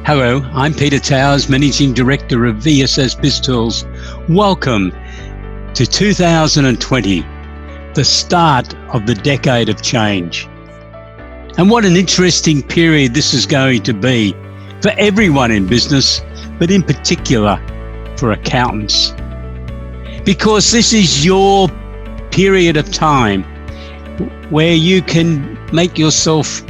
Hello, I'm Peter Towers, Managing Director of VSS BIZTOOLS. Welcome to 2020, the start of the decade of change. And what an interesting period this is going to be for everyone in business, but in particular for accountants. Because this is your period of time where you can make yourself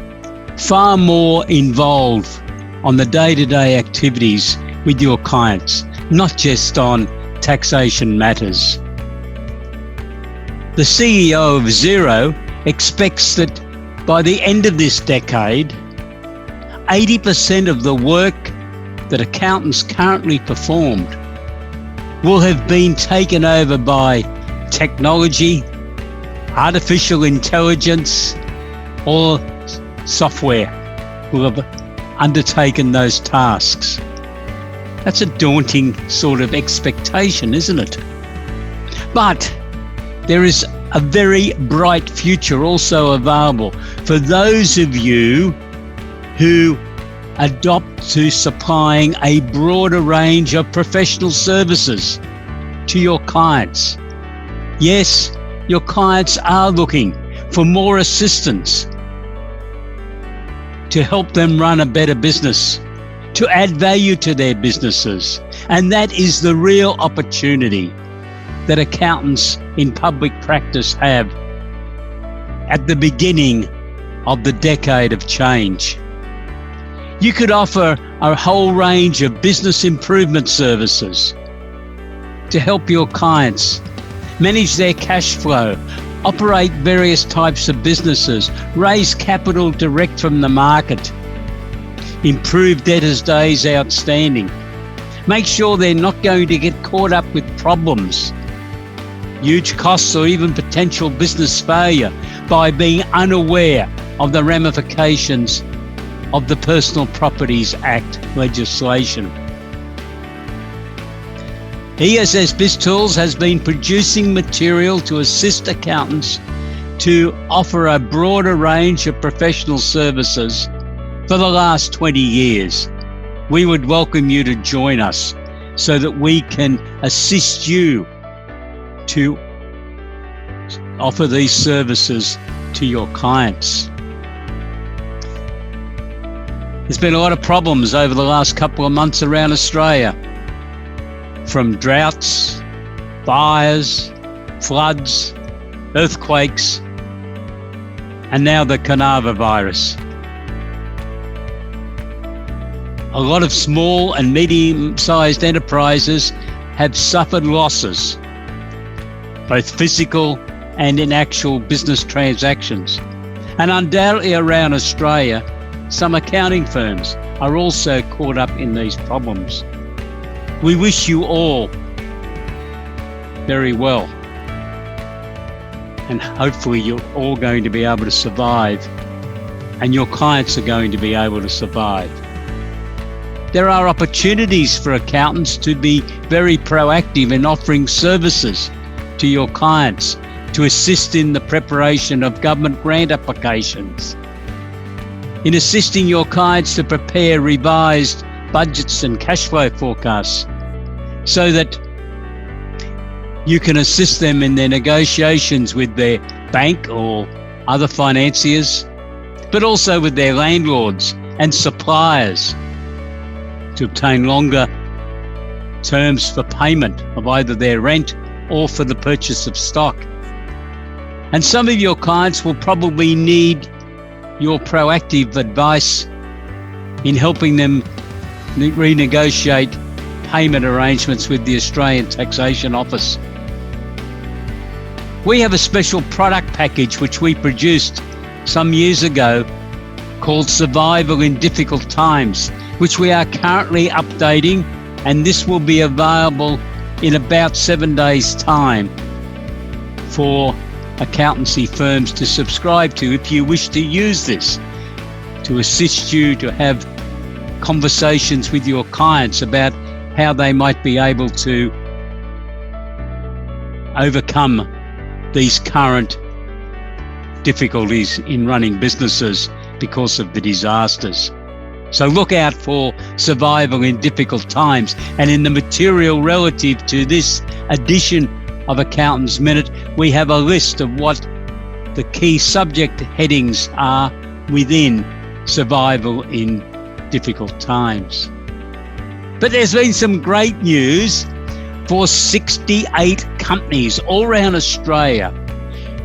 far more involved on the day-to-day activities with your clients, not just on taxation matters. The CEO of Xero expects that by the end of this decade, 80% of the work that accountants currently performed will have been taken over by technology, artificial intelligence, or software will have undertaken those tasks. That's a daunting sort of expectation, isn't it? But there is a very bright future also available for those of you who adopt to supplying a broader range of professional services to your clients. Yes, your clients are looking for more assistance to help them run a better business, to add value to their businesses. And that is the real opportunity that accountants in public practice have at the beginning of the decade of change. You could offer a whole range of business improvement services to help your clients manage their cash flow, operate various types of businesses, raise capital direct from the market, improve debtors' days outstanding, make sure they're not going to get caught up with problems, huge costs, or even potential business failure by being unaware of the ramifications of the Personal Properties Act legislation. VSS BIZTOOLS has been producing material to assist accountants to offer a broader range of professional services for the last 20 years. We would welcome you to join us so that we can assist you to offer these services to your clients. There's been a lot of problems over the last couple of months around Australia, from droughts, fires, floods, earthquakes, and now the coronavirus. A lot of small and medium-sized enterprises have suffered losses, both physical and in actual business transactions. And undoubtedly around Australia, some accounting firms are also caught up in these problems. We wish you all very well, and hopefully you're all going to be able to survive, and your clients are going to be able to survive. There are opportunities for accountants to be very proactive in offering services to your clients to assist in the preparation of government grant applications, in assisting your clients to prepare revised budgets and cash flow forecasts so that you can assist them in their negotiations with their bank or other financiers, but also with their landlords and suppliers to obtain longer terms for payment of either their rent or for the purchase of stock. And some of your clients will probably need your proactive advice in helping them renegotiate payment arrangements with the Australian Taxation Office. We have a special product package which we produced some years ago called Survival in Difficult Times, which we are currently updating, and this will be available in about 7 days' time for accountancy firms to subscribe to if you wish to use this to assist you to have conversations with your clients about how they might be able to overcome these current difficulties in running businesses because of the disasters. So look out for survival in difficult times. And in the material relative to this edition of Accountant's Minute, we have a list of what the key subject headings are within survival in difficult times. But there's been some great news for 68 companies all around Australia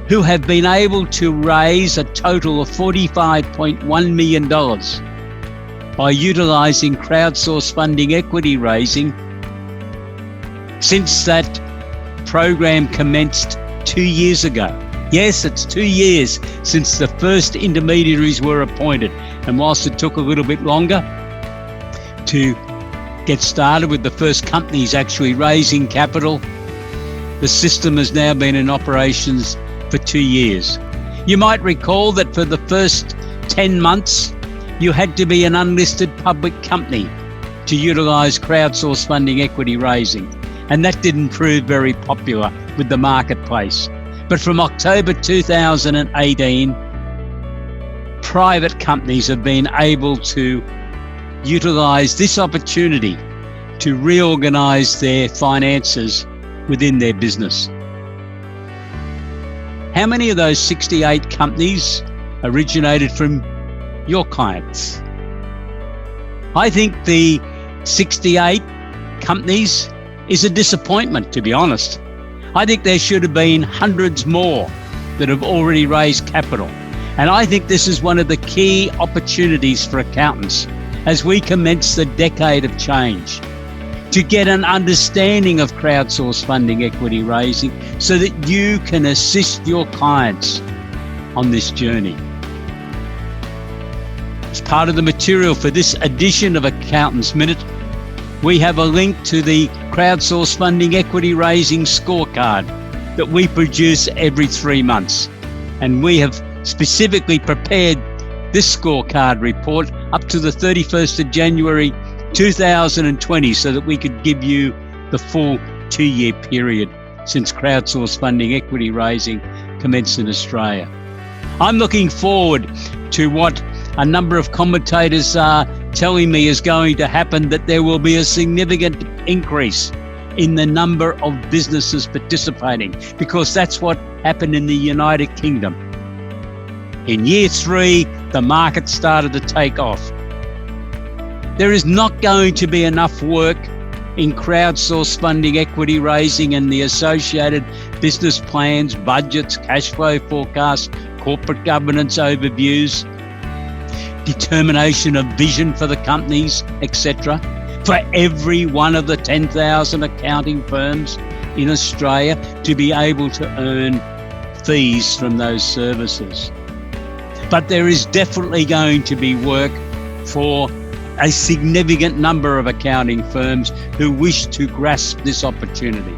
who have been able to raise a total of $45.1 million by utilising crowdsourced funding equity raising since that program commenced 2 years ago. Yes, it's 2 years since the first intermediaries were appointed. And whilst it took a little bit longer to get started with the first companies actually raising capital, the system has now been in operations for 2 years. You might recall that for the first 10 months, you had to be an unlisted public company to utilise crowdsourced funding equity raising, and that didn't prove very popular with the marketplace. But from October 2018, private companies have been able to utilise this opportunity to reorganise their finances within their business. How many of those 68 companies originated from your clients? I think the 68 companies is a disappointment, to be honest. I think there should have been hundreds more that have already raised capital. And I think this is one of the key opportunities for accountants as we commence the decade of change, to get an understanding of crowdsourced funding equity raising so that you can assist your clients on this journey. As part of the material for this edition of Accountant's Minute, we have a link to the crowdsourced funding equity raising scorecard that we produce every 3 months. And we have specifically prepared this scorecard report up to the 31st of January 2020 so that we could give you the full 2-year period since crowdsourced funding equity raising commenced in Australia. I'm looking forward to what a number of commentators are telling me is going to happen, that there will be a significant increase in the number of businesses participating, because that's what happened in the United Kingdom. In year 3, the market started to take off. There is not going to be enough work in crowdsourced funding equity raising and the associated business plans, budgets, cash flow forecasts, corporate governance overviews, determination of vision for the companies, etc., for every one of the 10,000 accounting firms in Australia to be able to earn fees from those services. But there is definitely going to be work for a significant number of accounting firms who wish to grasp this opportunity.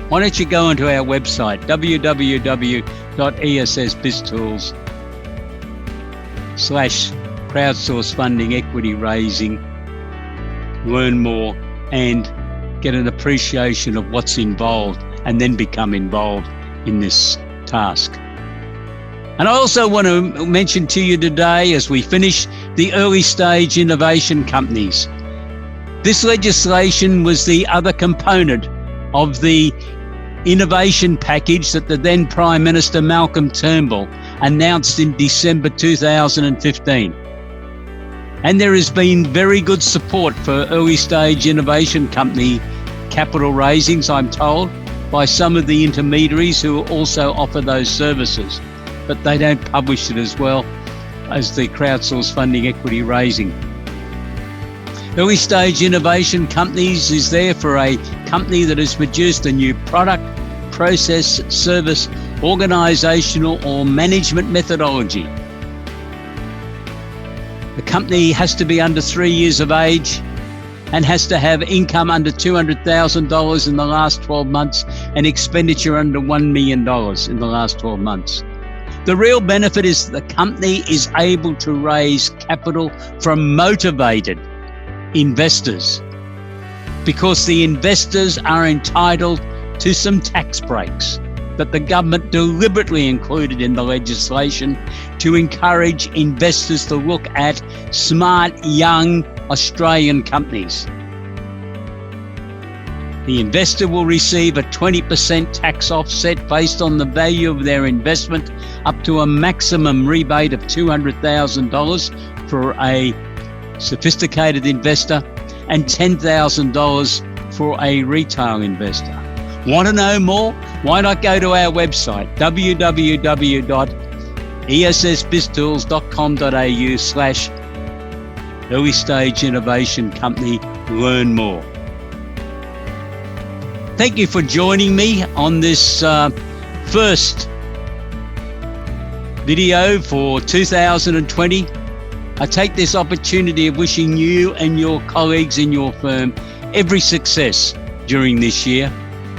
Why don't you go onto our website, www.essbiztools/crowdsourced funding equity raising, learn more and get an appreciation of what's involved, and then become involved in this task. And I also want to mention to you today, as we finish, the early stage innovation companies. This legislation was the other component of the innovation package that the then Prime Minister Malcolm Turnbull announced in December 2015. And there has been very good support for early stage innovation company capital raisings, I'm told, by some of the intermediaries who also offer those services, but they don't publish it as well as the crowdsourced funding equity raising. Early stage innovation companies is there for a company that has produced a new product, process, service, organisational or management methodology. The company has to be under 3 years of age and has to have income under $200,000 in the last 12 months and expenditure under $1 million in the last 12 months. The real benefit is the company is able to raise capital from motivated investors, because the investors are entitled to some tax breaks. that the government deliberately included in the legislation to encourage investors to look at smart, young Australian companies. The investor will receive a 20% tax offset based on the value of their investment, up to a maximum rebate of $200,000 for a sophisticated investor and $10,000 for a retail investor. Want to know more? Why not go to our website, www.essbiztools.com.au/early stage innovation company. Learn more. Thank you for joining me on this first video for 2020. I take this opportunity of wishing you and your colleagues in your firm every success during this year.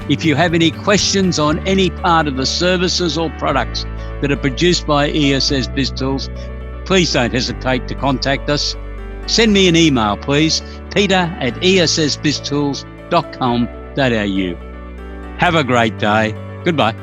If you have any questions on any part of the services or products that are produced by ESS BizTools, please don't hesitate to contact us. Send me an email, please, peter@essbiztools.com.au. Have a great day. Goodbye.